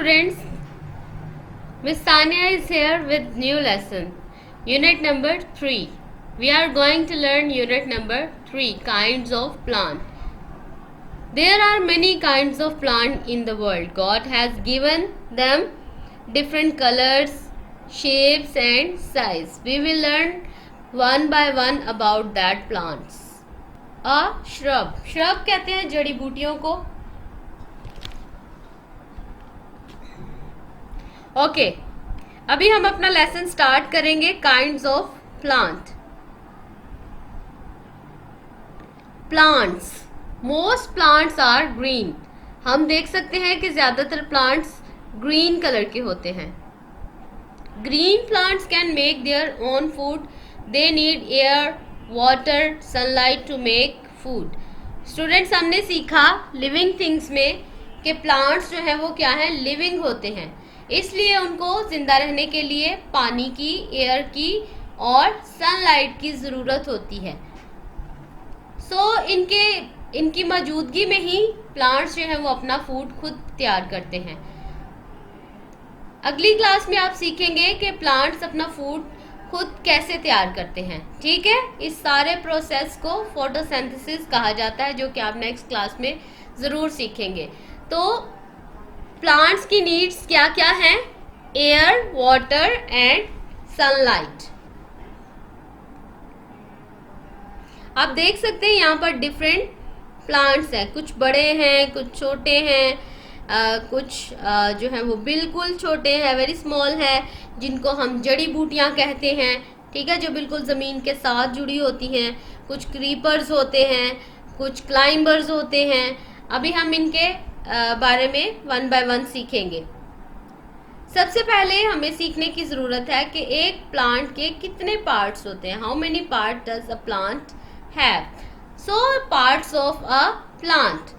students, Miss Tanya is here with new lesson, unit number 3. We are going to learn unit number 3, kinds of plant. There are many kinds of plant in the world. God has given them different colors, shapes and size. We will learn one by one about that plants. A shrub. Shrub कहते हैं जड़ी बूटियों को. Okay, अभी हम अपना lesson start करेंगे. Kinds of plant. Plants. Most plants are green. हम देख सकते हैं कि ज्यादातर प्लांट्स ग्रीन कलर के होते हैं. Green plants can make their own food. They need air, water, sunlight to make food. Students, हमने सीखा लिविंग थिंग्स में कि प्लांट्स जो है वो क्या है, लिविंग होते हैं. इसलिए उनको जिंदा रहने के लिए पानी की, एयर की और सनलाइट की ज़रूरत होती है. सो इनकी मौजूदगी में ही प्लांट्स जो है वो अपना फूड खुद तैयार करते हैं. अगली क्लास में आप सीखेंगे कि प्लांट्स अपना फूड खुद कैसे तैयार करते हैं. ठीक है, इस सारे प्रोसेस को फोटोसिंथेसिस कहा जाता है, जो कि आप नेक्स्ट क्लास में ज़रूर सीखेंगे. तो प्लांट्स की नीड्स क्या क्या हैं? Air, water and sunlight. आप देख सकते हैं यहाँ पर डिफरेंट प्लांट्स हैं. कुछ बड़े हैं, कुछ छोटे हैं, कुछ जो है वो बिल्कुल छोटे हैं, वेरी स्मॉल है, जिनको हम जड़ी बूटियाँ कहते हैं. ठीक है, जो बिल्कुल ज़मीन के साथ जुड़ी होती हैं. कुछ क्रीपर्स होते हैं, कुछ क्लाइंबर्स होते हैं. अभी हम इनके बारे में वन बाय वन सीखेंगे. सबसे पहले हमें सीखने की ज़रूरत है कि एक प्लांट के कितने पार्ट्स होते हैं. How many part does a plant have. So parts of a plant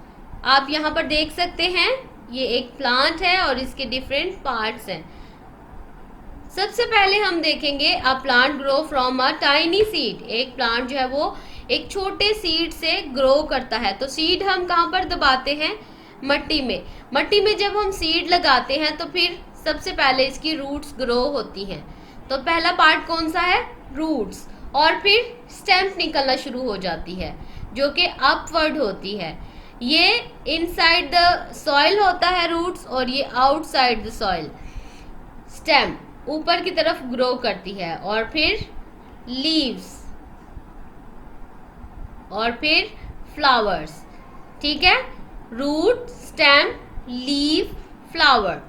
आप यहाँ पर देख सकते हैं. ये एक प्लांट है और इसके डिफरेंट पार्ट्स हैं. सबसे पहले हम देखेंगे a plant grow from a tiny seed. एक प्लांट जो है वो एक छोटे सीड से ग्रो करता है. तो सीड हम कहाँ पर दबाते हैं? मट्टी में. मट्टी में जब हम सीड लगाते हैं तो फिर सबसे पहले इसकी रूट्स ग्रो होती हैं. तो पहला पार्ट कौन सा है? रूट्स. और फिर स्टेम निकलना शुरू हो जाती है, जो कि अपवर्ड होती है. ये इनसाइड द सॉइल होता है रूट्स, और ये आउटसाइड द सॉइल. स्टेम ऊपर की तरफ ग्रो करती है. और फिर लीव्स, और फिर फ्लावर्स. ठीक है, रूट, स्टेम, लीव, फ्लावर.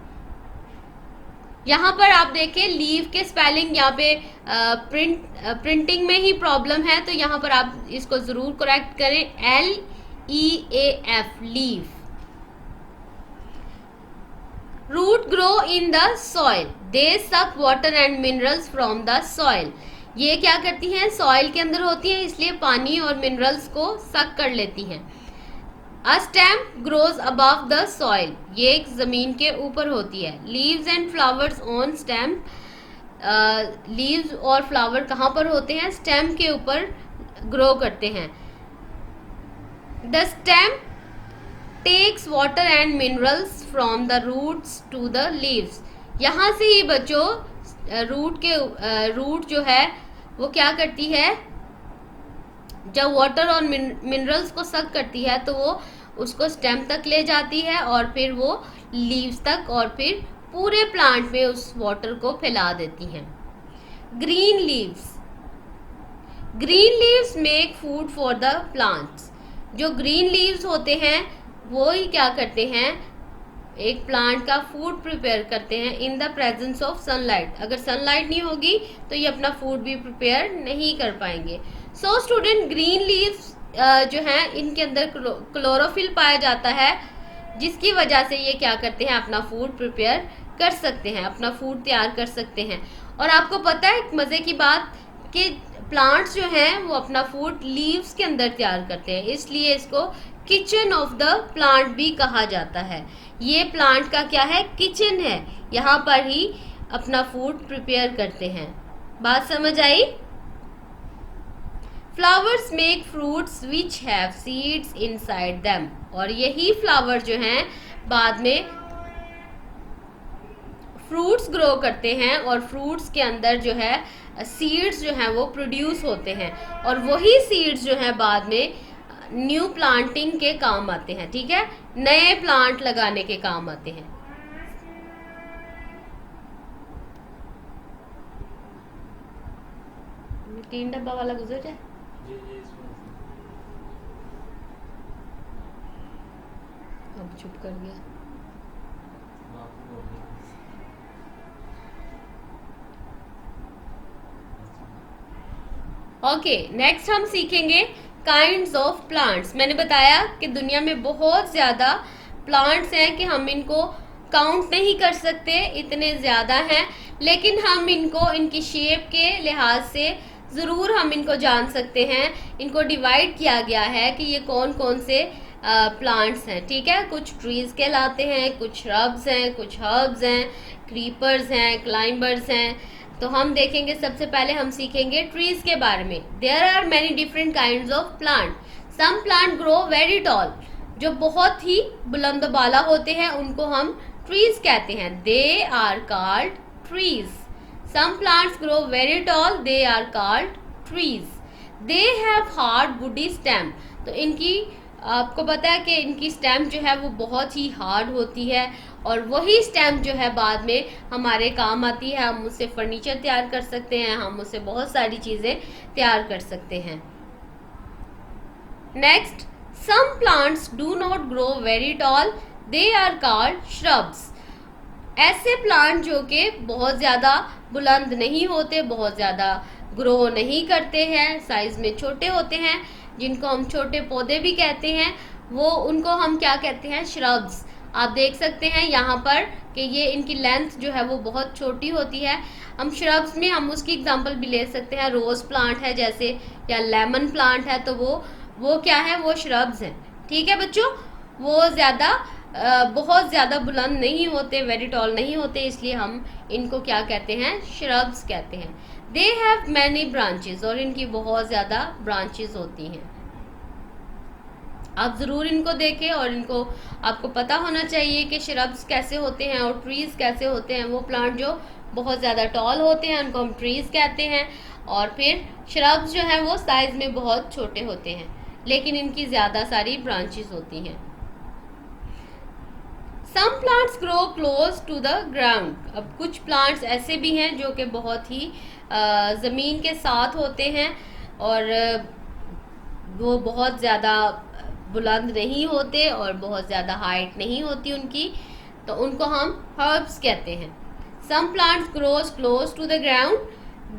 यहाँ पर आप देखें लीव के स्पेलिंग यहाँ पे प्रिंटिंग में ही प्रॉब्लम है, तो यहाँ पर आप इसको जरूर करेक्ट करें. LEAF, leave. Root grow in the soil. दे सक water and minerals from the soil. ये क्या करती हैं? सॉइल के अंदर होती हैं, इसलिए पानी और मिनरल्स को सक कर लेती हैं. A stem grows above the soil. ये एक ज़मीन के ऊपर होती है. Leaves and flowers on stem. Leaves और फ्लावर कहाँ पर होते हैं? स्टेम के ऊपर ग्रो करते हैं. The stem takes water and minerals from the roots to the leaves. यहाँ से ही बच्चों रूट जो है वो क्या करती है? जब वाटर और मिनरल्स को सक करती है तो वो उसको स्टेम तक ले जाती है, और फिर वो लीव्स तक, और फिर पूरे प्लांट में उस वाटर को फैला देती हैं. Green leaves. Green leaves make food for the plants. जो ग्रीन लीव्स होते हैं वो ही क्या करते हैं? एक प्लांट का फूड प्रिपेयर करते हैं in the presence of sunlight. अगर सनलाइट नहीं होगी तो ये अपना फूड भी प्रिपेयर नहीं कर पाएंगे. सो स्टूडेंट, ग्रीन लीव्स जो हैं इनके अंदर क्लोरोफिल पाया जाता है, जिसकी वजह से ये क्या करते हैं? अपना फूड प्रिपेयर कर सकते हैं, अपना फूड तैयार कर सकते हैं. और आपको पता है एक मज़े की बात कि प्लांट्स जो हैं वो अपना फूड लीव्स के अंदर तैयार करते हैं, इसलिए इसको किचन ऑफ द प्लांट भी कहा जाता है. ये प्लांट का क्या है? किचन है. यहाँ पर ही अपना फूड प्रिपेयर करते हैं. बात समझ आई? Flowers make fruits which have seeds inside them. और यही फ्लावर जो हैं बाद में फ्रूट्स ग्रो करते हैं और फ्रूट्स के अंदर जो है सीड्स जो हैं वो प्रोड्यूस होते हैं और वही सीड्स जो है बाद में न्यू प्लांटिंग के काम आते हैं, ठीक है, नए प्लांट लगाने के काम आते हैं। तीन डब्बा वाला गुजर जाए। अब चुप कर गया। ओके, नेक्स्ट हम सीखेंगे काइंड्स ऑफ प्लांट्स। मैंने बताया कि दुनिया में बहुत ज़्यादा प्लांट्स हैं कि हम इनको काउंट नहीं कर सकते, इतने ज़्यादा हैं, लेकिन हम इनको इनकी शेप के लिहाज से ज़रूर हम इनको जान सकते हैं। इनको डिवाइड किया गया है कि ये कौन कौन से प्लांट्स हैं, ठीक है। कुछ ट्रीज़ कहलाते हैं, कुछ श्रब्स हैं, कुछ हर्ब्स हैं, क्रीपर्स हैं, क्लाइंबर्स हैं। तो हम देखेंगे, सबसे पहले हम सीखेंगे ट्रीज के बारे में। There are many different kinds of plant. Some plant grow very tall, जो बहुत ही बुलंद बाला होते हैं उनको हम ट्रीज कहते हैं। They are called trees. Some plants grow very tall, they are called trees. They have hard woody stem. तो इनकी आपको पता है कि इनकी स्टेम जो है वो बहुत ही हार्ड होती है और वही स्टेम जो है बाद में हमारे काम आती है। हम उससे फर्नीचर तैयार कर सकते हैं, हम उससे बहुत सारी चीज़ें तैयार कर सकते हैं। Next, some plants do not grow very tall, they are called shrubs. ऐसे प्लांट जो कि बहुत ज़्यादा बुलंद नहीं होते, बहुत ज़्यादा ग्रो नहीं करते हैं, साइज़ में छोटे होते हैं, जिनको हम छोटे पौधे भी कहते हैं, वो उनको हम क्या कहते हैं, श्रब्स। आप देख सकते हैं यहाँ पर कि ये इनकी लेंथ जो है वो बहुत छोटी होती है। हम श्रब्स में हम उसकी एग्जांपल भी ले सकते हैं, रोज़ प्लांट है जैसे, या लेमन प्लांट है, तो वो क्या है, वो श्रब्स हैं, ठीक है बच्चों। वो बहुत ज़्यादा बुलंद नहीं होते, वेरी टॉल नहीं होते, इसलिए हम इनको क्या कहते हैं, श्रब्स कहते हैं। दे हैव मैनी ब्रांचेस, और इनकी बहुत ज़्यादा ब्रांचेस होती हैं। आप ज़रूर इनको देखें और इनको आपको पता होना चाहिए कि श्रब्स कैसे होते हैं और ट्रीज़ कैसे होते हैं। वो प्लांट जो बहुत ज़्यादा टॉल होते हैं उनको हम ट्रीज़ कहते हैं, और फिर श्रब्स जो हैं वो साइज़ में बहुत छोटे होते हैं, लेकिन इनकी ज़्यादा सारी ब्रांचेस होती हैं। Some plants grow close to the ground. अब कुछ प्लांट्स ऐसे भी हैं जो कि बहुत ही ज़मीन के साथ होते हैं और वो बहुत ज़्यादा बुलंद नहीं होते और बहुत ज़्यादा हाइट नहीं होती उनकी, तो उनको हम हर्ब्स कहते हैं। Some plants grows close to the ground,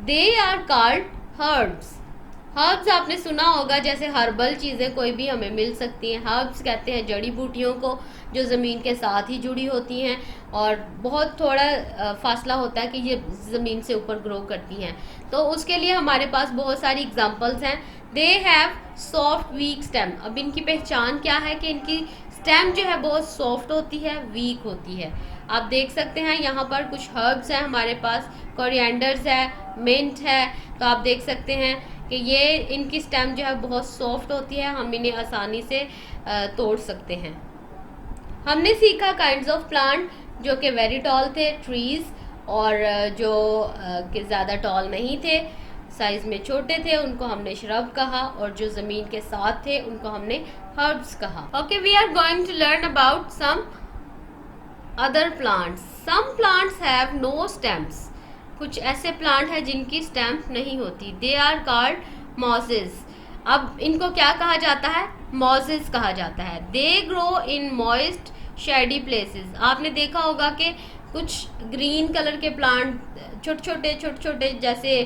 they are called herbs. Herbs आपने सुना होगा, जैसे हर्बल चीज़ें कोई भी हमें मिल सकती हैं, हर्ब्स कहते हैं जड़ी बूटियों को जो ज़मीन के साथ ही जुड़ी होती हैं और बहुत थोड़ा फासला होता है कि ये ज़मीन से ऊपर ग्रो करती हैं। तो उसके लिए हमारे पास बहुत सारी एग्जांपल्स हैं। They have soft week stem. अब इनकी पहचान क्या है कि इनकी स्टेम जो है बहुत सॉफ्ट होती है, वीक होती है। आप देख सकते हैं यहाँ पर कुछ हर्ब्स हैं हमारे पास, कोरिएंडर्स है, मिंट है, तो आप देख सकते हैं कि ये इनकी स्टेम जो है बहुत सॉफ्ट होती है, हम इन्हें आसानी से तोड़ सकते हैं। हमने सीखा काइंड्स ऑफ प्लांट जो कि वेरी टॉल थे, ट्रीज़, और जो कि ज़्यादा टॉल नहीं थे, साइज़ में छोटे थे, उनको हमने श्रब कहा, और जो ज़मीन के साथ थे उनको हमने हर्ब्स कहा। Okay, we are going to learn about some other plants. Some plants have no stems. कुछ ऐसे प्लांट हैं जिनकी स्टेम्स नहीं होती। They are called mosses. अब इनको क्या कहा जाता है, मॉसेस कहा जाता है। They grow in moist shady places. आपने देखा होगा कि कुछ ग्रीन कलर के प्लांट छोटे छोटे जैसे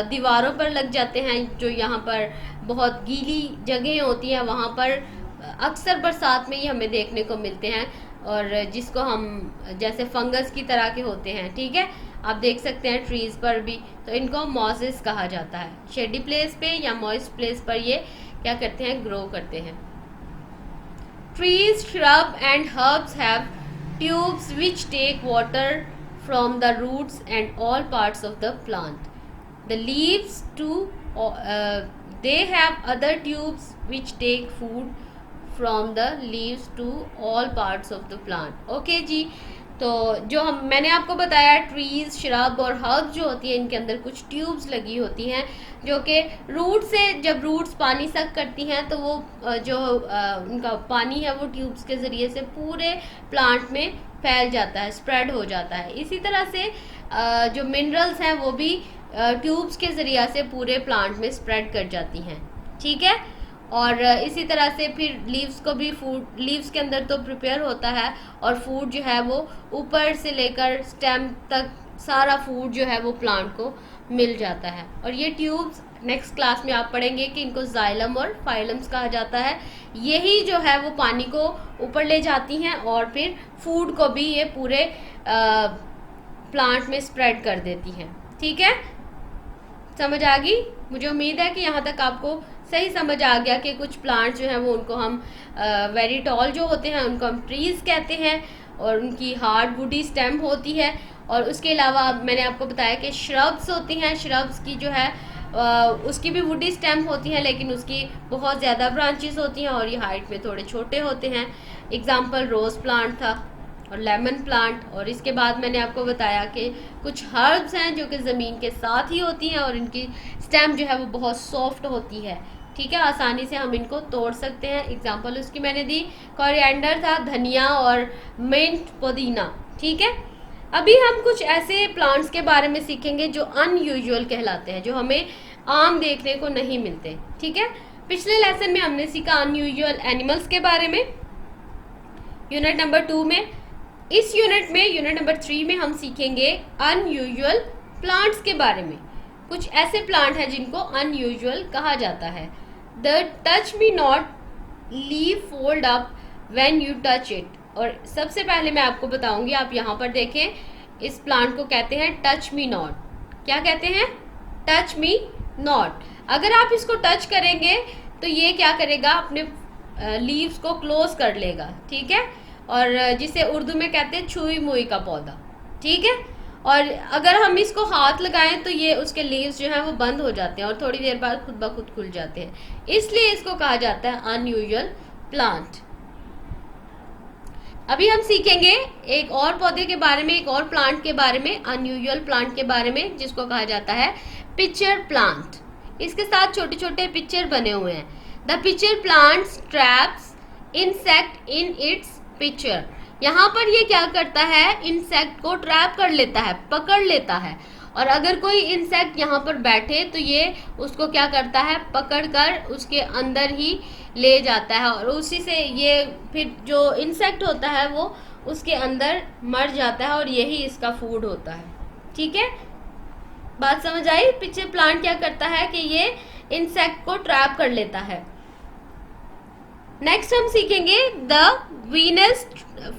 दीवारों पर लग जाते हैं, जो यहाँ पर बहुत गीली जगह होती हैं वहाँ पर अक्सर बरसात में ही हमें देखने को मिलते हैं, और जिसको हम जैसे फंगस की तरह के होते हैं, ठीक है, आप देख सकते हैं ट्रीज़ पर भी, तो इनको मॉसेस कहा जाता है। शेडी प्लेस पे या मॉइस्ट प्लेस पर ये क्या करते हैं, ग्रो करते हैं। Trees, shrub and herbs have tubes which take water from the roots and all parts of the plant. The leaves too, they have other tubes which take food from the leaves to all parts of the plant. Okay जी, तो जो मैंने आपको बताया, trees, shrub और herbs जो होती है इनके अंदर कुछ ट्यूब्स लगी होती हैं जो कि रूट से, जब रूट्स पानी सक करती हैं तो वो जो उनका पानी है वो ट्यूब्स के ज़रिए से पूरे प्लांट में फैल जाता है, स्प्रेड हो जाता है। इसी तरह से जो मिनरल्स हैं वो भी ट्यूब्स के ज़रिए से पूरे प्लांट में स्प्रेड कर जाती हैं, ठीक है। और इसी तरह से फिर लीव्स को भी, फूड लीव्स के अंदर तो प्रिपेयर होता है और फूड जो है वो ऊपर से लेकर स्टेम तक सारा फूड जो है वो प्लांट को मिल जाता है। और ये ट्यूब्स नेक्स्ट क्लास में आप पढ़ेंगे कि इनको जाइलम और फाइलम्स कहा जाता है। यही जो है वो पानी को ऊपर ले जाती हैं और फिर फूड को भी ये पूरे प्लांट में स्प्रेड कर देती हैं, ठीक है। समझ आ गई? मुझे उम्मीद है कि यहाँ तक आपको सही समझ आ गया कि कुछ प्लांट्स जो हैं वो उनको हम वेरी टॉल जो होते हैं उनको हम ट्रीज़ कहते हैं और उनकी हार्ड वुडी स्टेम होती है। और उसके अलावा मैंने आपको बताया कि श्रब्स होती हैं, श्रब्स की जो है उसकी भी वुडी स्टेम होती है लेकिन उसकी बहुत ज़्यादा ब्रांचेस होती हैं और ये हाइट में थोड़े छोटे होते हैं। एग्जाम्पल रोज़ प्लांट था और लेमन प्लांट। और इसके बाद मैंने आपको बताया कि कुछ हर्ब्स हैं जो कि ज़मीन के साथ ही होती हैं और इनकी स्टेम जो है वो बहुत सॉफ्ट होती है, ठीक है, आसानी से हम इनको तोड़ सकते हैं। एग्जाम्पल उसकी मैंने दी, कोरिएंडर था, धनिया और मिंट, पुदीना, ठीक है। अभी हम कुछ ऐसे प्लांट्स के बारे में सीखेंगे जो अनयूजुअल कहलाते हैं, जो हमें आम देखने को नहीं मिलते, ठीक है। पिछले लेसन में हमने सीखा अनयूजुअल एनिमल्स के बारे में, यूनिट नंबर 2 में। इस यूनिट में, यूनिट नंबर 3 में हम सीखेंगे अनयूजुअल प्लांट्स के बारे में। कुछ ऐसे प्लांट हैं जिनको अनयूजुअल कहा जाता है। The touch me not leave fold up when you touch it. और सबसे पहले मैं आपको बताऊंगी, आप यहाँ पर देखें, इस प्लांट को कहते हैं टच मी नॉट। क्या कहते हैं? Touch me not. अगर आप इसको टच करेंगे तो ये क्या करेगा, अपने लीव्स को क्लोज कर लेगा, ठीक है। और जिसे उर्दू में कहते हैं छुई मुई का पौधा, ठीक है। और अगर हम इसको हाथ लगाएं तो ये उसके लीव्स जो हैं वो बंद हो जाते हैं और थोड़ी देर बाद खुद ब खुद खुल जाते हैं, इसलिए इसको कहा जाता है अनयूजुअल प्लांट। अभी हम सीखेंगे एक और पौधे के बारे में, एक और प्लांट के बारे में, अनयूजुअल प्लांट के बारे में, जिसको कहा जाता है पिक्चर प्लांट। इसके साथ छोटे छोटे पिक्चर बने हुए हैं। The picture plants traps insect in its picture. यहाँ पर ये क्या करता है, इंसेक्ट को ट्रैप कर लेता है, पकड़ लेता है। और अगर कोई इंसेक्ट यहाँ पर बैठे तो ये उसको क्या करता है, पकड़कर उसके अंदर ही ले जाता है और उसी से ये फिर जो इंसेक्ट होता है वो उसके अंदर मर जाता है और यही इसका फूड होता है, ठीक है। बात समझ आई? पिक्चर प्लांट क्या करता है कि ये इंसेक्ट को ट्रैप कर लेता है। नेक्स्ट हम सीखेंगे the Venus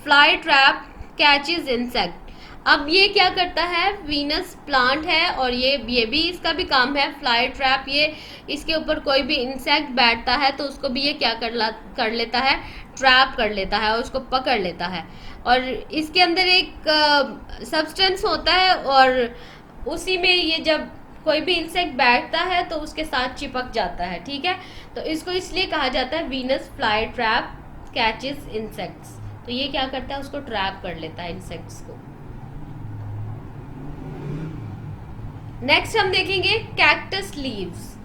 fly trap catches insect. अब ये क्या करता है, वीनस प्लांट है और ये भी इसका भी काम है फ्लाई ट्रैप। ये इसके ऊपर कोई भी इंसेक्ट बैठता है तो उसको भी ये क्या कर लेता है, ट्रैप कर लेता है और उसको पकड़ लेता है। और इसके अंदर एक सब्सटेंस होता है और उसी में ये जब कोई भी इंसेक्ट बैठता है तो उसके साथ चिपक जाता है, ठीक है। तो इसको इसलिए कहा जाता है Venus fly trap catches insects. तो ये क्या करता है, उसको ट्रैप कर लेता है इंसेक्ट्स को। नेक्स्ट हम देखेंगे कैक्टस लीव्स।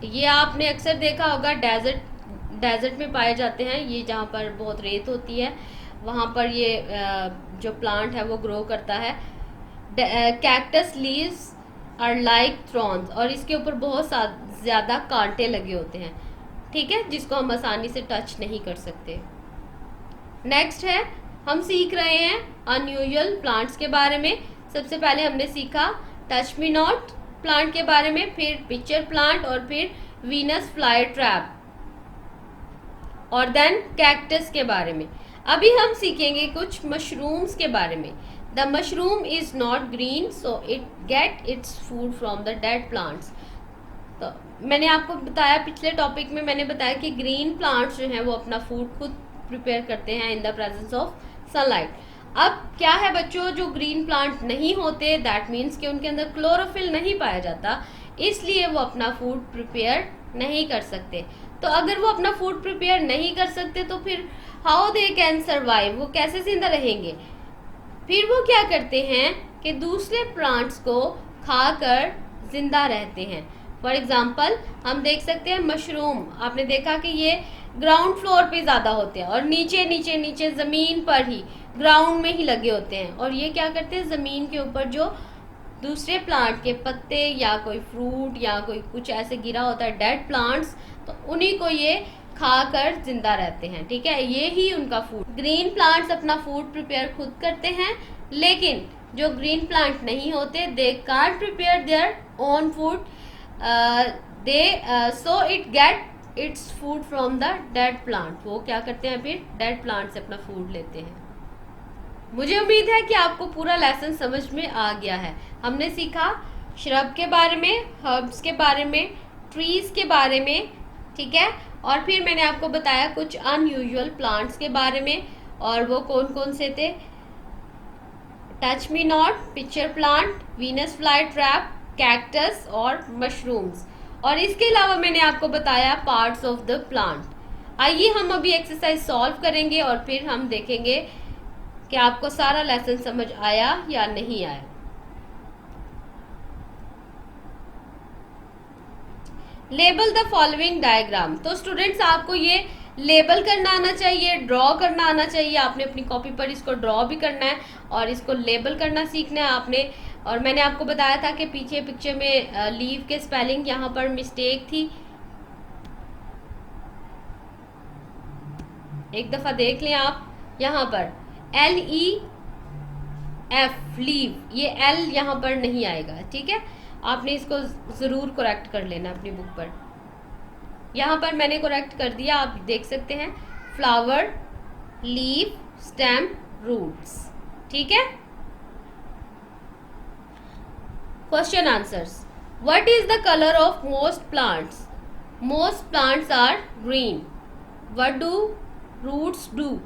ये आपने अक्सर देखा होगा, डेजर्ट में पाए जाते हैं। ये जहाँ पर बहुत रेत होती है वहाँ पर ये जो प्लांट है वो ग्रो करता है। Cactus leaves are like thrones. और इसके ऊपर बहुत ज़्यादा कांटे लगे होते हैं, ठीक है, जिसको हम आसानी से टच नहीं कर सकते। नेक्स्ट है, हम सीख रहे हैं अनयूजुअल प्लांट्स के बारे में। सबसे पहले हमने सीखा टच मी नॉट प्लांट के बारे में, फिर पिक्चर प्लांट और फिर वीनस फ्लाई ट्रैप और देन कैक्टस के बारे में। अभी हम सीखेंगे कुछ मशरूम्स के बारे में। The mushroom is not green so it get its food from the dead plants. तो मैंने आपको बताया, पिछले टॉपिक में मैंने बताया कि ग्रीन प्लांट्स जो हैं वो अपना फूड खुद प्रिपेयर करते हैं in the presence of sunlight. अब क्या है बच्चों, जो ग्रीन प्लांट नहीं होते दैट मीन्स कि उनके अंदर क्लोरोफिल नहीं पाया जाता, इसलिए वो अपना फूड प्रिपेयर नहीं कर सकते। तो अगर वो अपना फूड प्रिपेयर नहीं कर सकते तो फिर हाउ दे कैन सर्वाइव, वो कैसे जिंदा रहेंगे। फिर वो क्या करते हैं कि दूसरे प्लांट्स को खाकर जिंदा रहते हैं। फॉर एग्जाम्पल हम देख सकते हैं मशरूम, आपने देखा कि ये ग्राउंड फ्लोर पे ज़्यादा होते हैं और नीचे नीचे नीचे ज़मीन पर ही, ग्राउंड में ही लगे होते हैं। और ये क्या करते हैं, ज़मीन के ऊपर जो दूसरे प्लांट के पत्ते या कोई फ्रूट या कोई कुछ ऐसे गिरा होता है डेड प्लांट्स, तो उन्हीं को ये खाकर जिंदा रहते हैं। ठीक है, ये ही उनका फूड। ग्रीन प्लांट्स अपना फूड प्रिपेयर खुद करते हैं, लेकिन जो ग्रीन प्लांट नहीं होते they can't prepare their own food, so it get its food from the dead plant. वो क्या करते हैं, फिर डेड प्लांट से अपना फूड लेते हैं। मुझे उम्मीद है कि आपको पूरा लेसन समझ में आ गया है। हमने सीखा श्रब के बारे में, हर्ब्स के बारे में, ट्रीज के बारे में, ठीक है, और फिर मैंने आपको बताया कुछ अनयूजुअल प्लांट्स के बारे में, और वो कौन कौन से थे, touch me not, picture plant, Venus fly trap, cactus और मशरूम्स। और इसके अलावा मैंने आपको बताया पार्ट्स ऑफ द प्लांट। आइए हम अभी एक्सरसाइज सॉल्व करेंगे और फिर हम देखेंगे कि आपको सारा लेसन समझ आया या नहीं आया। Label the following diagram. तो स्टूडेंट्स आपको ये लेबल करना आना चाहिए, ड्रॉ करना आना चाहिए। आपने अपनी कॉपी पर इसको ड्रॉ भी करना है और इसको लेबल करना सीखना है आपने। और मैंने आपको बताया था कि पीछे पिक्चर में लीव के स्पेलिंग यहाँ पर मिस्टेक थी, एक दफ़ा देख लें आप। यहाँ पर LEF लीव, ये L यहाँ पर नहीं आएगा, ठीक है, आपने इसको ज़रूर करेक्ट कर लेना अपनी बुक पर। यहाँ पर मैंने करेक्ट कर दिया, आप देख सकते हैं, फ्लावर, लीफ, स्टेम, रूट्स, ठीक है। Question answers. What is the colour of most plants? Most plants are green. What do roots do?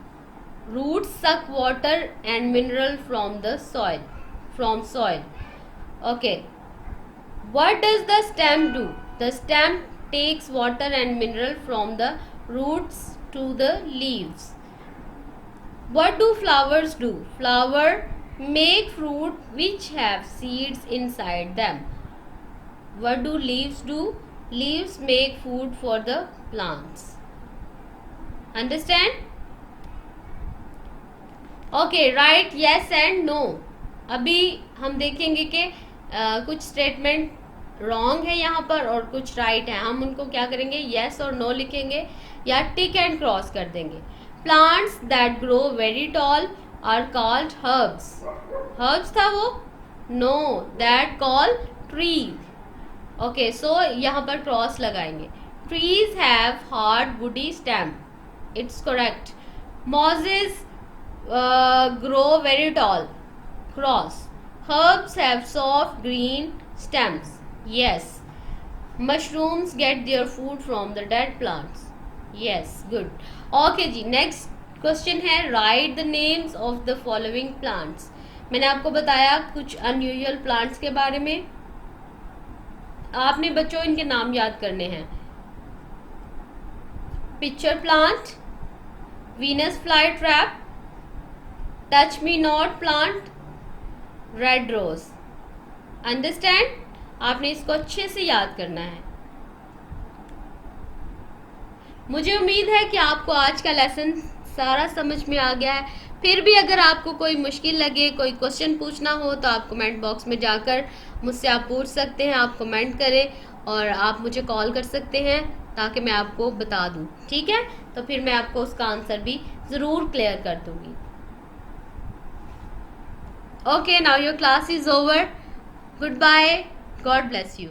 Roots suck water and mineral from the soil. Okay. What does the stem do? The stem takes water and mineral from the roots to the leaves. What do flowers do? Flower make fruit which have seeds inside them. What do leaves do? Leaves make food for the plants. Understand? Okay, right, yes and no. अभी हम देखेंगे कि कुछ statement wrong है यहाँ पर और कुछ राइट है। हम उनको क्या करेंगे, यस और नो लिखेंगे या टिक एंड क्रॉस कर देंगे। Plants that grow very tall are called herbs. Herbs था वो? No, that call trees. Okay, so यहाँ पर क्रॉस लगाएंगे। Trees have hard woody stem, it's correct. Mosses grow very tall, cross. Herbs have soft green stems, yes. Mushrooms get their food from the dead plants, yes, good. Okay ji, next question है write the names of the following plants। मैंने आपको बताया कुछ unusual plants के बारे में, आपने बच्चों इनके नाम याद करने हैं। Picture plant, Venus fly trap, touch me not plant, red rose. Understand? आपने इसको अच्छे से याद करना है। मुझे उम्मीद है कि आपको आज का लेसन सारा समझ में आ गया है। फिर भी अगर आपको कोई मुश्किल लगे, कोई क्वेश्चन पूछना हो, तो आप कमेंट बॉक्स में जाकर मुझसे आप पूछ सकते हैं। आप कमेंट करें और आप मुझे कॉल कर सकते हैं ताकि मैं आपको बता दूं, ठीक है। तो फिर मैं आपको उसका आंसर भी ज़रूर क्लियर कर दूंगी। Okay, now your class is over. Goodbye. God bless you.